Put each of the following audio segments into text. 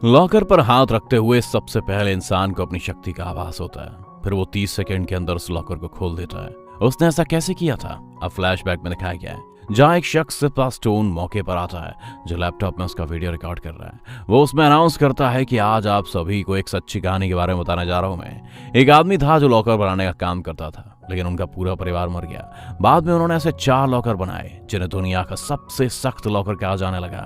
Locker पर हाथ रखते हुए सबसे पहले इंसान को अपनी शक्ति का आभास होता है। फिर वो 30 सेकंड के अंदर उस लॉकर को खोल देता है। उसने ऐसा कैसे किया था, अब फ्लैशबैक में दिखाया गया है, जहां एक शख्स से पास टोन मौके पर आता है जो लैपटॉप में उसका वीडियो रिकॉर्ड कर रहा है। वो उसमें अनाउंस करता है कि आज आप सभी को एक सच्ची कहानी के बारे में बताने जा रहा हूं मैं। एक आदमी था जो लॉकर बनाने का काम करता था, लेकिन उनका पूरा परिवार मर गया। बाद में उन्होंने ऐसे 4 लॉकर बनाए जिन्हें दुनिया का सबसे सख्त लॉकर कहा जाने लगा,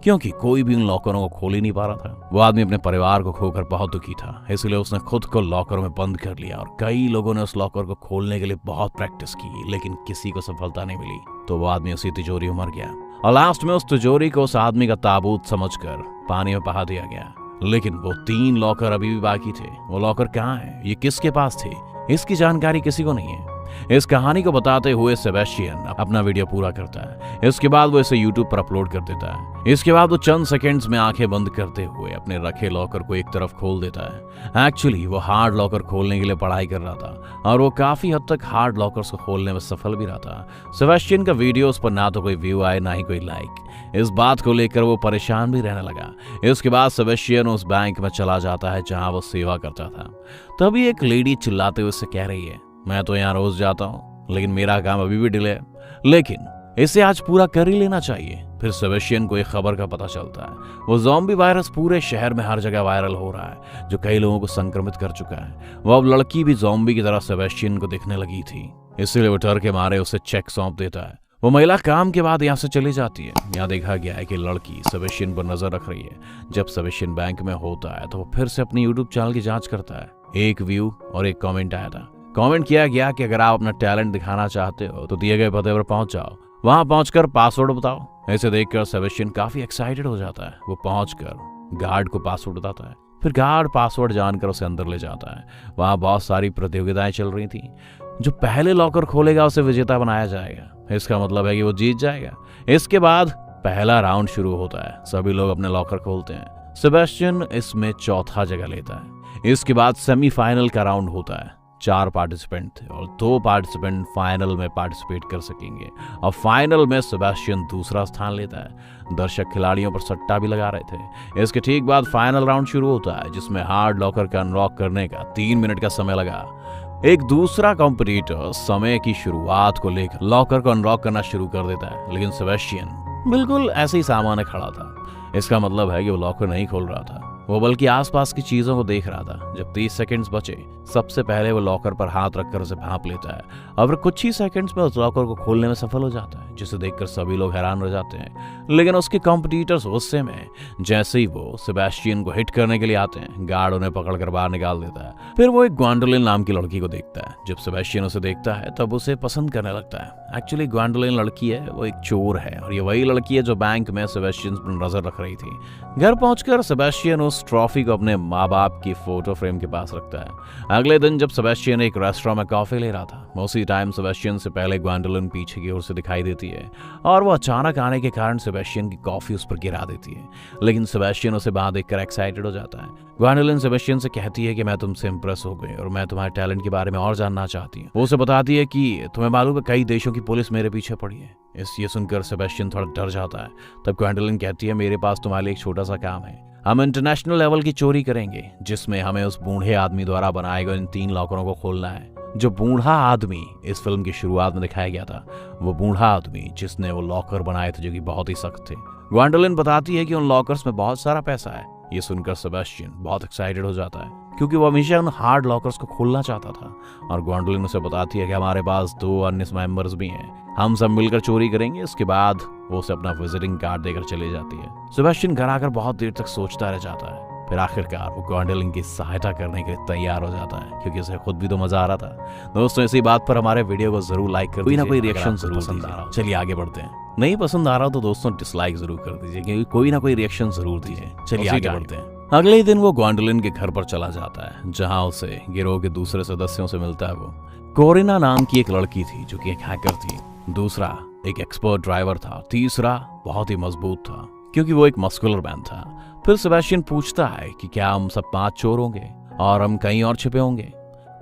क्योंकि कोई भी उन लॉकरों को खोल ही नहीं पा रहा था। वो आदमी अपने परिवार को खोकर बहुत दुखी था, इसलिए उसने खुद को लॉकर में बंद कर लिया और कई लोगों ने उस लॉकर को खोलने के लिए बहुत प्रैक्टिस की, लेकिन किसी को सफलता नहीं मिली। तो वो आदमी उसी तिजोरी में मर गया और लास्ट में उस तिजोरी को उस आदमी का ताबूत समझकर पानी में बहा दिया गया। लेकिन वो 3 लॉकर अभी भी बाकी थे। वो लॉकर कहाँ है, ये किसके पास थे, इसकी जानकारी किसी को नहीं है। इस कहानी को बताते हुए सेबेस्टियन अपना वीडियो पूरा करता है। इसके बाद वो इसे यूट्यूब पर अपलोड कर देता है। इसके बाद वो चंद सेकंड्स में आंखें बंद करते हुए अपने रखे लॉकर को एक तरफ खोल देता है। एक्चुअली वो हार्ड लॉकर खोलने के लिए पढ़ाई कर रहा था और वो काफी हद तक हार्ड लॉकर्स को खोलने में सफल भी रहा था। सेबेस्टियन का वीडियोस पर ना तो कोई व्यू आए ना ही कोई लाइक। इस बात को लेकर वो परेशान भी रहने लगा। इसके बाद सेबेस्टियन उस बैंक में चला जाता है जहां वो सेवा करता था। तभी एक लेडी चिल्लाते हुए उससे कह रही है, मैं तो यहाँ रोज जाता हूँ, लेकिन मेरा काम अभी भी डिले है, लेकिन इसे आज पूरा कर ही लेना चाहिए। फिर सेबेस्टियन को एक खबर का पता चलता है। वो ज़ॉम्बी वायरस पूरे शहर में हर जगह वायरल हो रहा है, जो कई लोगों को संक्रमित कर चुका है। वो अब लड़की भी ज़ॉम्बी की तरह सेबेस्टियन को दिखने लगी थी, इसलिए वो डर के मारे उसे चेक सौंप देता है। वो महिला काम के बाद यहाँ से चली जाती है। यहाँ देखा गया है कि लड़की सेबेस्टियन पर नजर रख रही है। जब सेबेस्टियन बैंक में होता है तो वो फिर से अपनी यूट्यूब चैनल की जांच करता है। एक व्यू और एक कमेंट आया था। कमेंट किया गया कि अगर आप अपना टैलेंट दिखाना चाहते हो तो दिए गए पते पर पहुंच जाओ, वहां पहुंचकर पासवर्ड बताओ। ऐसे देखकर सेबेस्टियन काफी एक्साइटेड हो जाता है। वो पहुंचकर गार्ड को पासवर्ड बताता है। फिर गार्ड पासवर्ड जानकर उसे अंदर ले जाता है। वहां बहुत सारी प्रतियोगिताएं चल रही थी। जो पहले लॉकर खोलेगा उसे विजेता बनाया जाएगा। इसका मतलब है कि वो जीत जाएगा। इसके बाद पहला राउंड शुरू होता है। सभी लोग अपने लॉकर खोलते हैं। सेबेस्टियन इसमें चौथा जगह लेता है। इसके बाद सेमीफाइनल का राउंड होता है। 4 पार्टिसिपेंट थे और 2 पार्टिसिपेंट फाइनल में पार्टिसिपेट कर सकेंगे और फाइनल में सेबेस्टियन दूसरा स्थान लेता है। दर्शक खिलाड़ियों पर सट्टा भी लगा रहे थे। इसके ठीक बाद फाइनल राउंड शुरू होता है, जिसमें हार्ड लॉकर का अनलॉक करने का 3 मिनट का समय लगा। एक दूसरा कॉम्पिटिटर समय की शुरुआत को लेकर लॉकर को अनलॉक करना शुरू कर देता है, लेकिन सेबेस्टियन बिल्कुल ऐसे ही सामने खड़ा था। इसका मतलब है कि वो लॉकर नहीं खोल रहा था, वो बल्कि आसपास की चीजों को देख रहा था। जब 30 सेकंड्स बचे, सबसे पहले वो लॉकर पर हाथ रखकर उसे भांप लेता है और कुछ ही सेकंड्स में उस लॉकर को खोलने में सफल हो जाता है, जिसे देखकर सभी लोग हैरान रह जाते हैं। लेकिन उसके कॉम्पिटिटर्स गुस्से में जैसे ही वो सेबेस्टियन को हिट करने के लिए आते हैं, गार्ड उन्हें पकड़कर बाहर निकाल देता है। फिर वो एक ग्वेंडोलिन नाम की लड़की को देखता है। जब सेबेस्टियन उसे देखता है तब उसे पसंद करने लगता है। एक्चुअली ग्वेंडोलिन लड़की है, वो एक चोर है और ये वही लड़की है जो बैंक में सेबेस्टियन पर नजर रख रही थी। घर पहुंचकर सेबेस्टियन उस ट्रॉफी को अपने माँ बाप की फोटो फ्रेम के पास रखता है। अगले दिन जब सेबेस्टियन एक रेस्टोरेंट में कॉफी ले रहा था, उसी टाइम सेबेस्टियन से पहले ग्वेंडोलिन पीछे की ओर से दिखाई देती है और वो अचानक आने के कारण सेबेस्टियन की कॉफी उस पर गिरा देती है। लेकिन सेबेस्टियन उसे वहां देखकर एक्साइटेड हो जाता है। ग्वेंडोलिन सेबेस्टियन से कहती है कि मैं तुमसे इंप्रेस हो गई और मैं तुम्हारे टैलेंट के बारे में और जानना चाहती हूँ। वो उसे बताती है कि तुम्हें मालूम है कई देशों की पुलिस मेरे पीछे पड़ी है। ये सुनकर सेबेस्टियन थोड़ा डर जाता है। तब ग्वेंडोलिन कहती है, मेरे पास तुम्हारे लिए एक छोटा सा काम है। हम इंटरनेशनल लेवल की चोरी करेंगे, जिसमें हमें उस बूढ़े आदमी द्वारा बनाए गए इन 3 लॉकरों को खोलना है। जो बूढ़ा आदमी इस फिल्म की शुरुआत में दिखाया गया था, वो बूढ़ा आदमी जिसने वो लॉकर बनाए थे जो कि बहुत ही सख्त थे। ग्वेंडोलिन बताती है कि उन लॉकर्स में बहुत सारा पैसा है। ये सुनकर सेबेस्टियन बहुत एक्साइटेड हो जाता है, क्योंकि वो हमेशा उन हार्ड लॉकर्स को खोलना चाहता था। और ग्वेंडोलिन उसे बताती है कि हमारे पास 2 अन्य मेंबर्स भी हैं, हम सब मिलकर चोरी करेंगे। इसके बाद वो उसे अपना विजिटिंग कार्ड देकर चली जाती है। सेबेस्टियन घर आकर बहुत देर तक सोचता रह जाता है। फिर आखिरकार वो ग्वेंडोलिन की सहायता करने के लिए तैयार हो जाता है, क्योंकि उसे खुद भी तो मजा आ रहा था। दोस्तों, इसी बात पर हमारे वीडियो को जरूर लाइक कर दीजिए। कोई ना कोई रिएक्शन जरूर पसंद आ रहा। चलिए आगे बढ़ते हैं। नहीं पसंद आ रहा तो दोस्तों डिसलाइक जरूर कर दीजिए, क्योंकि कोई ना कोई रिएक्शन जरूर दीजिए। चलिए आगे बढ़ते हैं। अगले ही दिन वो ग्वेंडोलिन के घर पर चला जाता है, जहां उसे गिरोह के दूसरे सदस्यों से मिलता है। वो कोरिना नाम की एक लड़की थी जो कि एक हैकर थी। दूसरा एक एक्सपर्ट ड्राइवर था। तीसरा बहुत ही मजबूत था, क्योंकि वो एक मस्कुलर मैन था। फिर सेबेस्टियन पूछता है कि क्या हम सब 5 चोर होंगे और हम कहीं और छिपे होंगे।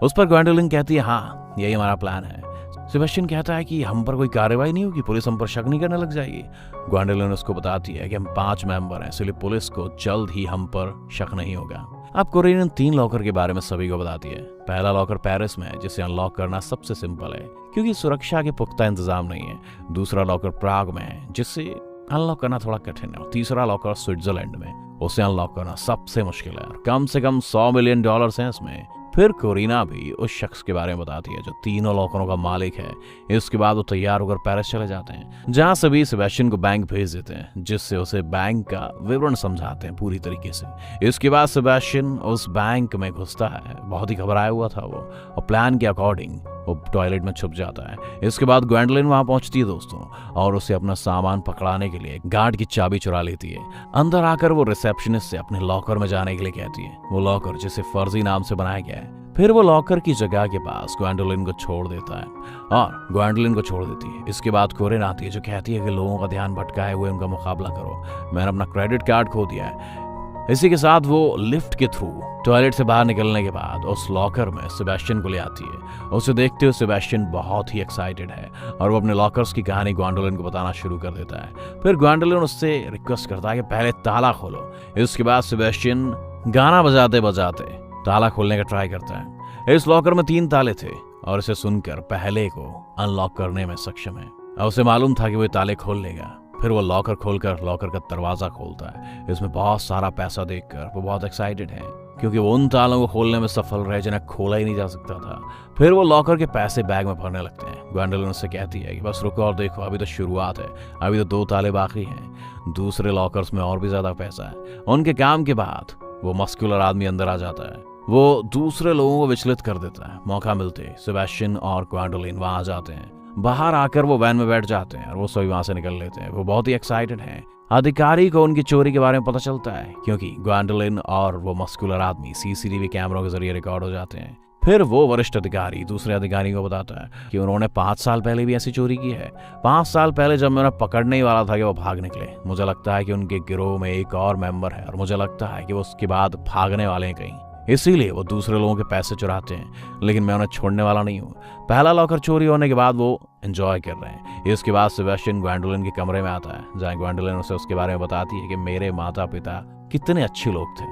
उस पर ग्वेंडोलिन कहती है, हाँ यही हमारा प्लान है। सेबेस्टियन कहता है कि हम पर कोई कार्रवाई नहीं होगी, पुलिस हम पर शक नहीं करने लग जाएगी। ग्वेंडोलिन उसको बताती है कि हम 5 मेंबर हैं, इसलिए पुलिस को जल्द ही हम पर शक नहीं होगा। अब कोरिन इन 3 लॉकर के बारे में सभी को बताती है। पहला लॉकर पेरिस में है, जिसे अनलॉक करना सबसे सिंपल है क्योंकि सुरक्षा के पुख्ता इंतजाम नहीं है। दूसरा लॉकर प्राग में है, जिसे अनलॉक करना थोड़ा कठिन है। और तीसरा लॉकर स्विट्जरलैंड में, उसे अनलॉक करना सबसे मुश्किल है। कम से कम $100 मिलियन हैं इसमें। फिर कोरिना भी उस शख्स के बारे में बताती है जो तीनों लॉकरों का मालिक है। इसके बाद वो तैयार होकर पेरिस चले जाते हैं, जहां सभी सेबेस्टियन को बैंक भेज देते हैं, जिससे उसे बैंक का विवरण समझाते हैं पूरी तरीके से। इसके बाद सेबेस्टियन उस बैंक में घुसता है, बहुत ही घबराया हुआ था वो, और प्लान के अकॉर्डिंग वो टॉयलेट में छुप जाता है। इसके बाद ग्वेंडोलिन वहां पहुंचती है दोस्तों, और उसे अपना सामान पकड़ाने के लिए गार्ड की चाबी चुरा लेती है। अंदर आकर वो रिसेप्शनिस्ट से अपने लॉकर में जाने के लिए कहती है, वो लॉकर जिसे फर्जी नाम से बनाया गया है। फिर वो लॉकर की जगह के पास ग्वेंडोलिन को छोड़ देता है और ग्वेंडोलिन को छोड़ देती है। इसके बाद कोरिन आती है जो कहती है कि लोगों का ध्यान भटकाए हुए उनका मुकाबला करो, मैंने अपना क्रेडिट कार्ड खो दिया है। इसी के साथ वो लिफ्ट के थ्रू टॉयलेट से बाहर निकलने के बाद उस लॉकर में सेबेस्टियन को ले आती है। उसे देखते हुए सेबेस्टियन बहुत ही एक्साइटेड है और वो अपने लॉकर्स की कहानी ग्वेंडोलिन को बताना शुरू कर देता है। फिर ग्वेंडोलिन उससे रिक्वेस्ट करता है कि पहले ताला खोलो। इसके बाद सेबेस्टियन गाना बजाते बजाते ताला खोलने का ट्राई करता है। इस लॉकर में 3 ताले थे और इसे सुनकर पहले को अनलॉक करने में सक्षम है और उसे मालूम था कि वो ताले खोल लेगा। फिर वो लॉकर खोलकर लॉकर का दरवाजा खोलता है। इसमें बहुत सारा पैसा देखकर वो बहुत एक्साइटेड है क्योंकि वो उन तालों को खोलने में सफल रहे जिन्हें खोला ही नहीं जा सकता था। फिर वो लॉकर के पैसे बैग में भरने लगते हैं। ग्वेंडोलिन उससे कहती है कि बस रुको और देखो, अभी तो शुरुआत है, अभी तो 2 ताले बाकी हैं। दूसरे लॉकर्स में और भी ज्यादा पैसा है। उनके काम के बाद वो मस्कुलर आदमी अंदर आ जाता है। वो दूसरे लोगों को विचलित कर देता है। मौका मिलते सेबेस्टियन और ग्वेंडोलिन वहां आ जाते हैं। बाहर आकर वो वैन में बैठ जाते हैं और वो सभी वहां से निकल लेते हैं। वो बहुत ही एक्साइटेड हैं। अधिकारी को उनकी चोरी के बारे में पता चलता है क्योंकि ग्वेंडोलिन और वो मस्कुलर आदमी सीसीटीवी कैमरों के जरिए रिकॉर्ड हो जाते हैं। फिर वो वरिष्ठ अधिकारी दूसरे अधिकारी को बताता है कि उन्होंने 5 साल पहले भी ऐसी चोरी की है। 5 साल पहले जब मैं उन्हें पकड़ने ही वाला था कि वो भाग निकले। मुझे लगता है कि उनके गिरोह में एक और मेंबर है और मुझे लगता है कि वो उसके बाद भागने वाले हैं कहीं, इसीलिए वो दूसरे लोगों के पैसे चुराते हैं। लेकिन मैं उन्हें छोड़ने वाला नहीं हूँ। पहला लॉकर चोरी होने के बाद वो एंजॉय कर रहे हैं। इसके बाद सेबेस्टियन ग्वेंडोलिन के कमरे में आता है जहाँ ग्वेंडोलिन उसे उसके बारे में बताती है कि मेरे माता पिता कितने अच्छे लोग थे,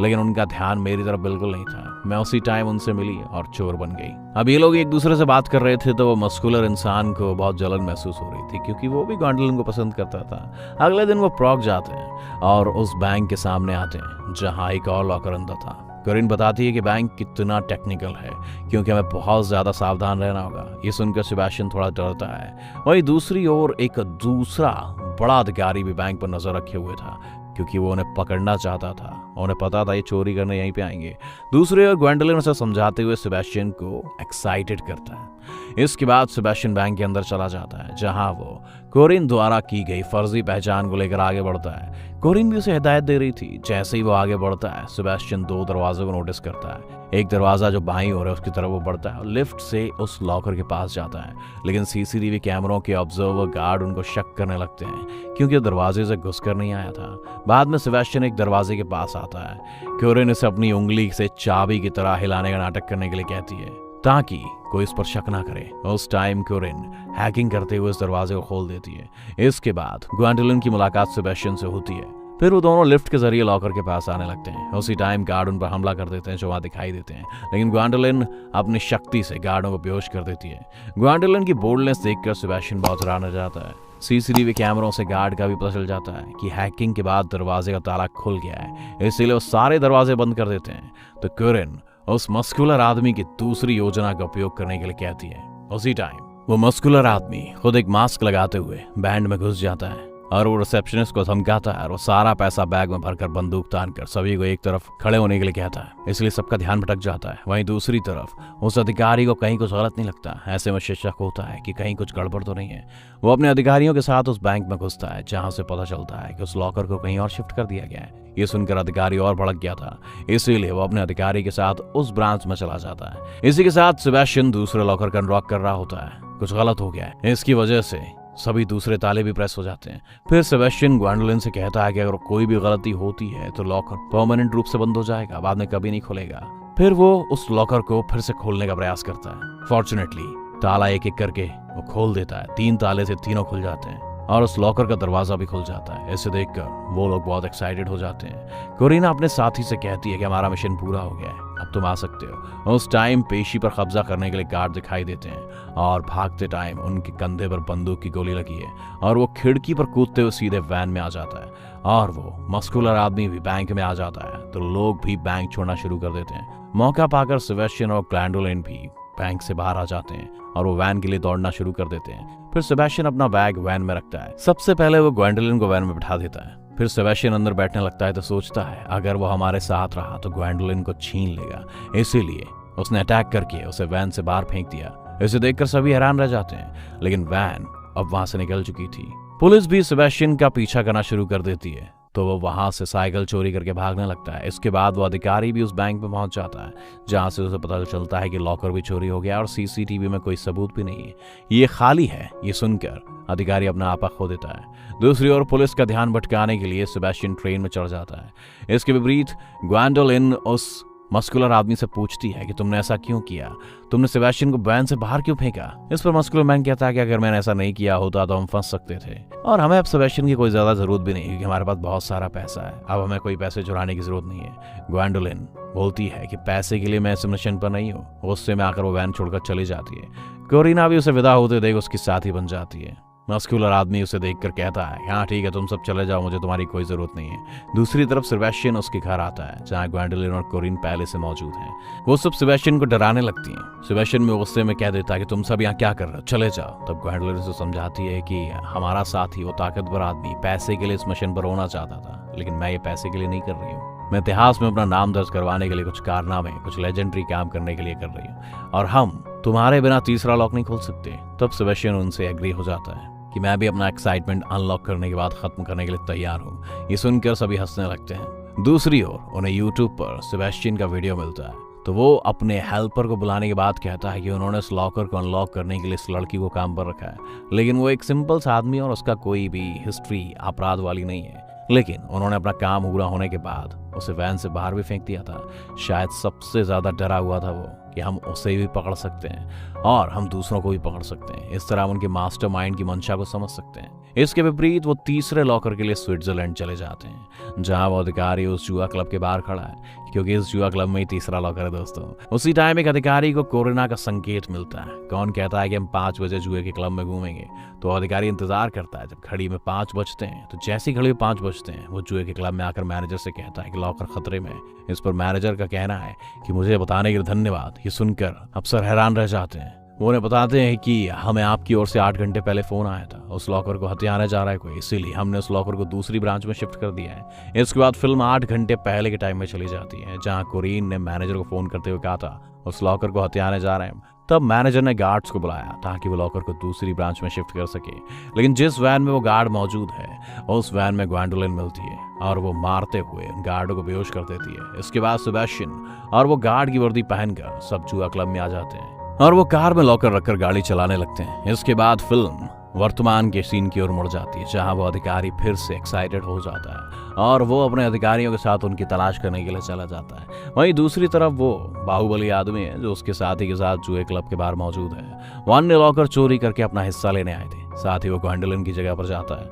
लेकिन उनका ध्यान मेरी तरफ बिल्कुल नहीं था। मैं उसी टाइम उनसे मिली और चोर बन गई। अब ये लोग एक दूसरे से बात कर रहे थे तो वो मस्कुलर इंसान को बहुत जलन महसूस हो रही थी क्योंकि वो भी ग्वेंडोलिन को पसंद करता था। अगले दिन वो प्रॉग जाते हैं और उस बैंक के सामने आते हैं जहाँ एक और लॉकर अंदर था। कोरिन बताती है कि बैंक कितना टेक्निकल है क्योंकि हमें बहुत ज्यादा सावधान रहना होगा। ये सुनकर सेबेस्टियन थोड़ा डरता है। वहीं दूसरी ओर एक दूसरा बड़ा अधिकारी भी बैंक पर नजर रखे हुए था क्योंकि वो उन्हें पकड़ना चाहता था। उन्हें पता था ये चोरी करने यहीं पे आएंगे। दूसरी ओर ग्वेंडोलिन उसे समझाते हुए सेबेस्टियन को एक्साइटेड करता है। इसके बाद सेबेस्टियन बैंक के अंदर चला जाता है जहां वो कोरिन द्वारा की गई फर्जी पहचान को लेकर आगे बढ़ता है। कोरिन भी उसे हिदायत दे रही थी। जैसे ही वो आगे बढ़ता है सेबेस्टियन 2 दरवाजों को नोटिस करता है। एक दरवाजा जो बाईं ओर है उसकी तरफ वो बढ़ता है और लिफ्ट से उस लॉकर के पास जाता है। लेकिन सीसीटीवी कैमरों के ऑब्जर्वर गार्ड उनको शक करने लगते हैं क्योंकि दरवाजे से घुसकर नहीं आया था। बाद में सेबेस्टियन एक दरवाजे के पास आता है। कोरिन इसे अपनी उंगली से चाबी की तरह हिलाने का नाटक करने के लिए कहती है ताकि कोई इस पर शक ना करे। उस टाइम कोरिन हैकिंग करते हुए इस दरवाजे को खोल देती है। इसके बाद ग्वेंडोलिन की मुलाकात सेबेस्टियन से होती है। फिर वो दोनों लिफ्ट के जरिए लॉकर के पास आने लगते हैं। उसी टाइम गार्ड उन पर हमला कर देते हैं जो वहां दिखाई देते हैं, लेकिन ग्वेंडोलिन अपनी शक्ति से गार्डों को बेहोश कर देती है। ग्वेंडोलिन की बोल्डनेस देखकर सेबेस्टियन बहुत हैरान हो जाता है। सीसीटीवी कैमरों से गार्ड का भी पता चल जाता है कि हैकिंग के बाद दरवाजे का ताला खुल गया है, इसीलिए वो सारे दरवाजे बंद कर देते हैं। तो कोरिन उस मस्कुलर आदमी की दूसरी योजना का उपयोग करने के लिए कहती है। उसी टाइम वो मस्कुलर आदमी खुद एक मास्क लगाते हुए बैंड में घुस जाता है और वो रिसेप्शनिस्ट को धमकाता है और वो सारा पैसा बैग में भरकर बंदूक तानकर सभी को एक तरफ खड़े होने के लिए कहता है। इसलिए सबका ध्यान भटक जाता है। वहीं दूसरी तरफ उस अधिकारी को कहीं कुछ गलत नहीं लगता। ऐसे में शक होता है कि कहीं कुछ गड़बड़ तो नहीं है। वो अपने अधिकारियों के साथ उस बैंक में घुसता है जहां से पता चलता है कि उस लॉकर को कहीं और शिफ्ट कर दिया गया है। ये सुनकर अधिकारी और भड़क गया था, इसीलिए वो अपने अधिकारी के साथ उस ब्रांच में चला जाता है। इसी के साथ सेबेस्टियन दूसरे लॉकर का अनलॉक कर रहा होता है। कुछ गलत हो गया है, इसकी वजह से सभी दूसरे ताले भी प्रेस हो जाते हैं। फिर सेबेस्टियन ग्वेंडोलिन से कहता है कि अगर कोई भी गलती होती है तो लॉकर परमानेंट रूप से बंद हो जाएगा, बाद में कभी नहीं खुलेगा। फिर वो उस लॉकर को फिर से खोलने का प्रयास करता है। फॉर्चुनेटली ताला एक एक करके वो खोल देता है। 3 ताले से तीनों खुल जाते हैं और उस लॉकर का दरवाजा भी खुल जाता है। इसे देखकर वो लोग बहुत एक्साइटेड हो जाते हैं। कोरिना अपने साथी से कहती है कि हमारा मिशन पूरा हो गया है, अब तुम आ सकते हो। उस टाइम पेशी पर कब्जा करने के लिए गार्ड दिखाई देते हैं और भागते टाइम उनके कंधे पर बंदूक की गोली लगी है और वो खिड़की पर कूदते हुए सीधे वैन में आ जाता है और वो मस्कुलर आदमी भी बैंक में आ जाता है। तो लोग भी बैंक छोड़ना शुरू कर देते हैं। मौका पाकर सेबेस्टियन और ग्वैंडोलिन भी बैंक से बाहर आ जाते हैं और वो वैन के लिए दौड़ना शुरू कर देते हैं। फिर सेबेस्टियन अपना बैग वैन में रखता है। सबसे पहले वो ग्वैंडोलिन को वैन में बैठा देता है। फिर सेबेस्टियन अंदर बैठने लगता है तो सोचता है अगर वो हमारे साथ रहा तो ग्वैंडोलिन को छीन लेगा, इसीलिए उसने अटैक करके उसे वैन से बाहर फेंक दिया। इसे देखकर सभी हैरान रह जाते हैं, लेकिन वैन अब वहां से निकल चुकी थी। पुलिस भी सेबेस्टियन का पीछा करना शुरू कर देती है तो वो वहां से साइकिल चोरी करके भागने लगता है। इसके बाद वो अधिकारी भी उस बैंक में पहुंच जाता है जहां से उसे पता चलता है कि लॉकर भी चोरी हो गया और सीसीटीवी में कोई सबूत भी नहीं है, ये खाली है। ये सुनकर अधिकारी अपना आपा खो देता है। दूसरी ओर पुलिस का ध्यान भटकाने के लिए सेबेस्टियन ट्रेन में चढ़ जाता है। इसके विपरीत ग्वैंडोलिन उस मस्कुलर आदमी से पूछती है कि तुमने ऐसा क्यों किया, तुमने सेबेस्टियन को वैन से बाहर क्यों फेंका। इस पर मस्कुलर मैन कहता है कि अगर मैंने ऐसा नहीं किया होता तो हम फंस सकते थे और हमें अब सेबेस्टियन की कोई ज्यादा जरूरत भी नहीं क्योंकि हमारे पास बहुत सारा पैसा है, अब हमें कोई पैसे चुराने की जरूरत नहीं है। ग्वैंडोलिन बोलती है कि पैसे के लिए मैं इस मिशन पर नहीं हूँ। गुस्से में आकर वो वैन छोड़कर चली जाती है। कोरिना भी उसे विदा होते देख उसकी साथी बन जाती है। मस्कुलर आदमी उसे देखकर कहता है हाँ ठीक है, तुम सब चले जाओ, मुझे तुम्हारी कोई जरूरत नहीं है। दूसरी तरफ सेबेस्टियन उसके घर आता है जहाँ ग्वैंडोलिन और कोरिन पहले से मौजूद हैं। वो सब सेबेस्टियन को डराने लगती हैं। सेबेस्टियन में गुस्से में कह देता है कि तुम सब यहाँ क्या कर रहे हो, चले जाओ। तब ग्वैंडोलिन उसे समझाती है कि हमारा साथी वो ताकतवर आदमी पैसे के लिए इस मिशन पर होना चाहता था, लेकिन मैं ये पैसे के लिए नहीं कर रही हूँ। मैं इतिहास में अपना नाम दर्ज करवाने के लिए कुछ कारनामे, कुछ लेजेंडरी काम करने के लिए कर रही हूँ और हम तुम्हारे बिना तीसरा लॉक नहीं खोल सकते। तब सेबेस्टियन उनसे एग्री हो जाता है कि मैं भी अपना एक्साइटमेंट अनलॉक करने के बाद खत्म करने के लिए तैयार हूँ। ये सुनकर सभी हंसने लगते हैं। दूसरी ओर उन्हें यूट्यूब पर सेबेस्टियन का वीडियो मिलता है तो वो अपने हेल्पर को बुलाने के बाद कहता है कि उन्होंने इस लॉकर को अनलॉक करने के लिए इस लड़की को काम पर रखा है, लेकिन वो एक सिंपल सा आदमी और उसका कोई भी हिस्ट्री अपराध वाली नहीं है। लेकिन उन्होंने अपना काम पूरा होने के बाद उसे वैन से बाहर भी फेंक दिया था। शायद सबसे ज्यादा डरा हुआ था वो कि हम उसे भी पकड़ सकते हैं और हम दूसरों को भी पकड़ सकते हैं। इस तरह उनके मास्टरमाइंड की मंशा को समझ सकते हैं। इसके विपरीत वो तीसरे लॉकर के लिए स्विट्जरलैंड चले जाते हैं जहां वो अधिकारी उस जुआ क्लब के बाहर खड़ा है क्योंकि इस जुआ क्लब में ही तीसरा लॉकर है दोस्तों। उसी टाइम एक अधिकारी को कोरिना का संकेत मिलता है। कौन कहता है कि हम 5 बजे जुए के क्लब में घूमेंगे तो अधिकारी इंतजार करता है जब घड़ी में 5 बजते हैं। तो जैसे ही घड़ी में 5 बजते हैं वो जुए के क्लब में आकर मैनेजर से कहता है कि लॉकर खतरे में। इस पर मैनेजर का कहना है कि मुझे बताने के लिए धन्यवाद। ये सुनकर अफसर हैरान रह जाते हैं। वो उन्हें बताते हैं कि हमें आपकी ओर से 8 घंटे पहले फोन आया था, उस लॉकर को हथियाने जा रहा है कोई, इसीलिए हमने उस लॉकर को दूसरी ब्रांच में शिफ्ट कर दिया है। इसके बाद फिल्म 8 घंटे पहले के टाइम में चली जाती है जहां कोरिन ने मैनेजर को फोन करते हुए कहा था उस लॉकर को हथियाने जा रहे हैं। तब मैनेजर ने गार्ड्स को बुलाया ताकि वो लॉकर को दूसरी ब्रांच में शिफ्ट कर सके, लेकिन जिस वैन में वो गार्ड मौजूद है उस वैन में ग्वैंडोलिन मिलती है और वो मारते हुए गार्ड को बेहोश कर देती है। इसके बाद सेबेस्टियन और वो गार्ड की वर्दी पहनकर सब जुआ क्लब में आ जाते हैं और वो कार में लॉकर रखकर गाड़ी चलाने लगते हैं। इसके बाद फिल्म वर्तमान के सीन की ओर मुड़ जाती है जहां वो अधिकारी फिर से एक्साइटेड हो जाता है और वो अपने अधिकारियों के साथ उनकी तलाश करने के लिए चला जाता है। वहीं दूसरी तरफ वो बाहुबली आदमी है जो उसके साथी के साथ जुए क्लब के बाहर मौजूद है। वो अन्य लॉकर चोरी करके अपना हिस्सा लेने आए थे। साथ ही वो ग्वैंडोलिन की जगह पर जाता है,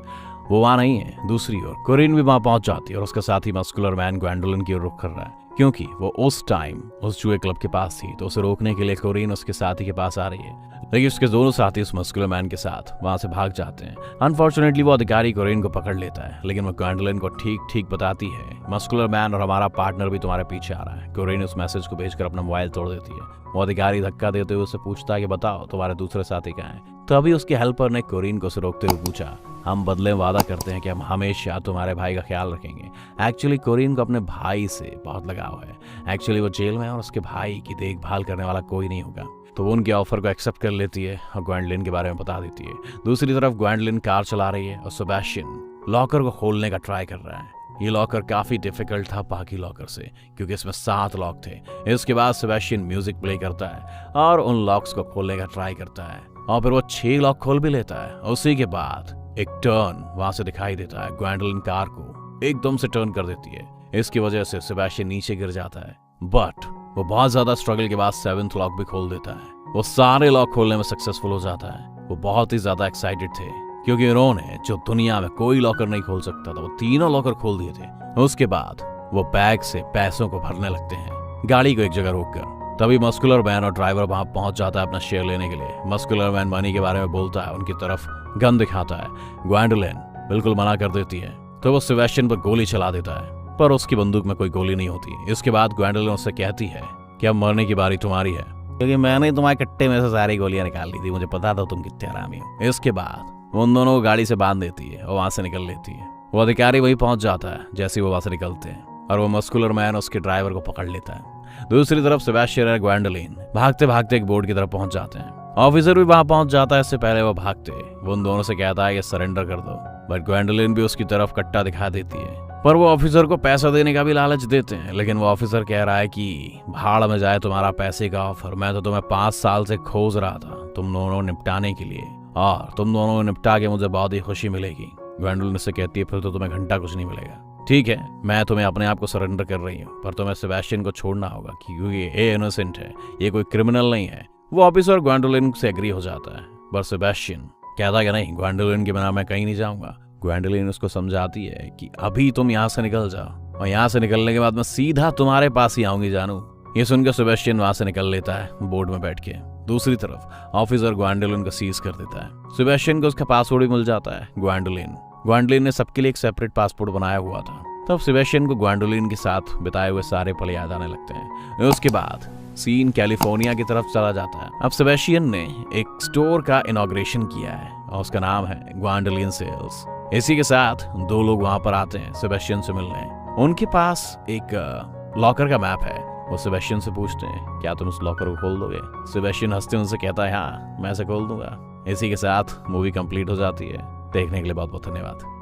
वो वहां नहीं है। दूसरी ओर कोरिन भी वहां पहुंच जाती है और उसका साथी मस्कुलर मैन ग्वैंडोलिन की ओर रुख कर रहा है क्योंकि वो उस टाइम उस जुए क्लब के पास थी। तो उसे रोकने के लिए कोरिन उसके साथी के पास आ रही है, लेकिन उसके दोनों साथी उस मस्कुलर मैन के साथ वहां से भाग जाते हैं। अनफॉर्चुनेटली वो अधिकारी कोरिन को पकड़ लेता है, लेकिन वो ग्वैंडोलिन को ठीक ठीक बताती है मस्कुलर मैन और हमारा पार्टनर भी तुम्हारे पीछे आ रहा है। कोरिन उस मैसेज को भेजकर अपना मोबाइल तोड़ देती है। वो अधिकारी धक्का देते हुए उससे पूछता है कि बताओ तुम्हारे दूसरे साथी कहाँ हैं। तभी उसके हेल्पर ने कोरिन को उसे रोकते हुए पूछा हम बदले में वादा करते हैं कि हम हमेशा तुम्हारे भाई का ख्याल रखेंगे। एक्चुअली कोरिन को अपने भाई से बहुत लगाव है। एक्चुअली वो जेल में है और उसके भाई की देखभाल करने वाला कोई नहीं होगा। तो वो उनके ऑफर को एक्सेप्ट कर लेती है और ग्वैंडोलिन के बारे में बता देती है। दूसरी तरफ ग्वैंडोलिन कार चला रही है और सेबेस्टियन लॉकर को खोलने का ट्राई कर रहा है। ये लॉकर काफी डिफिकल्ट था बाकी लॉकर से क्योंकि इसमें 7 लॉक थे। इसके बाद सेबेस्टियन म्यूजिक प्ले करता है और उन लॉक्स को खोलने का ट्राई करता है और फिर वो 6 लॉक खोल भी लेता है। उसी के बाद एक टर्न वहां से दिखाई देता है। ग्वैंडोलिन कार को एकदम से टर्न कर देती है। इसकी वजह से सेबेस्टियन नीचे गिर जाता है, बट वो बहुत ज्यादा स्ट्रगल के बाद 7th लॉक भी खोल देता है। वो सारे लॉक खोलने में सक्सेसफुल हो जाता है। वो बहुत ही ज्यादा एक्साइटेड थे क्योंकि उन्होंने जो दुनिया में कोई लॉकर नहीं खोल सकता था वो तीनों लॉकर खोल दिए थे। उसके बाद वो बैग से पैसों को भरने लगते हैं गाड़ी को एक जगह रोककर। तभी मस्कुलर मैन और ड्राइवर वहां पहुंच जाता है अपना शेयर लेने के लिए। मस्कुलर मैन मनी के बारे में बोलता है, उनकी तरफ गन दिखाता है। ग्वेंडोलिन बिल्कुल मना कर देती है तो वो सेबेस्टियन पर गोली चला देता है, पर उसकी बंदूक में कोई गोली नहीं होती। इसके बाद ग्वेंडोलिन उससे कहती है कि अब मरने की बारी तुम्हारी है, क्योंकि मैंने तुम्हारे कट्टे में से सारी गोलियां निकाल ली थी, मुझे पता था तुम कितने हरामी हो। इसके बाद वो उन दोनों को गाड़ी से बांध देती है और वहां से निकल लेती है। वो अधिकारी वहीं पहुंच जाता है जैसे वो वहां से निकलते हैं और वो मस्कुलर मैन उसके ड्राइवर को पकड़ लेता है। दूसरी तरफ सेबेस्टियन और ग्वेंडोलिन भागते भागते एक बोर्ड की तरफ पहुंच जाते हैं। ऑफिसर भी वहां पहुंच जाता है। इससे पहले वो भागते वो उन दोनों से कहता है कि सरेंडर कर दो, बट ग्वेंडोलिन भी उसकी तरफ कट्टा दिखा देती है। पर वो ऑफिसर को पैसा देने का भी लालच देते हैं, लेकिन वो ऑफिसर कह रहा है कि भाड़ में जाए तुम्हारा पैसे का ऑफर, मैं तो तुम्हें 5 साल से खोज रहा था तुम दोनों निपटाने के लिए, और तुम दोनों को निपटा के मुझे बहुत ही खुशी मिलेगी। ग्वेंडोलिन से कहती है फिर तो तुम्हें घंटा कुछ नहीं मिलेगा। ठीक है, मैं तुम्हें अपने आप को सरेंडर कर रही हूँ, पर तुम्हें सेबेस्टियन को छोड़ना होगा क्योंकि ये इनोसेंट है, ये कोई क्रिमिनल नहीं है। वो ऑफिसर ग्वेंडोलिन से एग्री हो जाता है, पर सेबेस्टियन कहता कि नहीं, ग्वेंडोलिन के बिना मैं कहीं नहीं जाऊंगा। ग्वेंडोलिन उसको समझाती है कि अभी तुम यहाँ से निकल जाओ और यहाँ से निकलने के बाद मैं सीधा तुम्हारे पास ही आऊंगी जानू। ये सुनकर सेबेस्टियन वहां से निकल लेता है बोर्ड में बैठ के। दूसरी तरफ ऑफिसर ग्वेंडोलिन को सीज कर देता है। सेबेस्टियन को उसका पासपोर्ट भी मिल जाता है। ग्वेंडोलिन ने सबके लिए एक सेपरेट पासपोर्ट बनाया हुआ था। तब सेबेस्टियन को ग्वेंडोलिन के साथ बिताए हुए सारे पल याद आने लगते हैं। उसके बाद सीन कैलिफोर्निया की तरफ चला जाता है। अब सेबेस्टियन ने एक स्टोर का इनॉग्रेशन किया है और उसका नाम है ग्वेंडोलिन सेल्स। इसी के साथ 2 लोग वहां पर आते हैं सेबेस्टियन से मिलने। उनके पास एक लॉकर का मैप है। वो सेबेस्टियन से पूछते हैं क्या तुम उस लॉकर को खोल दोगे? सेबेस्टियन हंसते उनसे कहता है हाँ, मैं इसे खोल दूंगा। इसी के साथ मूवी कंप्लीट हो जाती है। देखने के लिए बहुत बहुत धन्यवाद।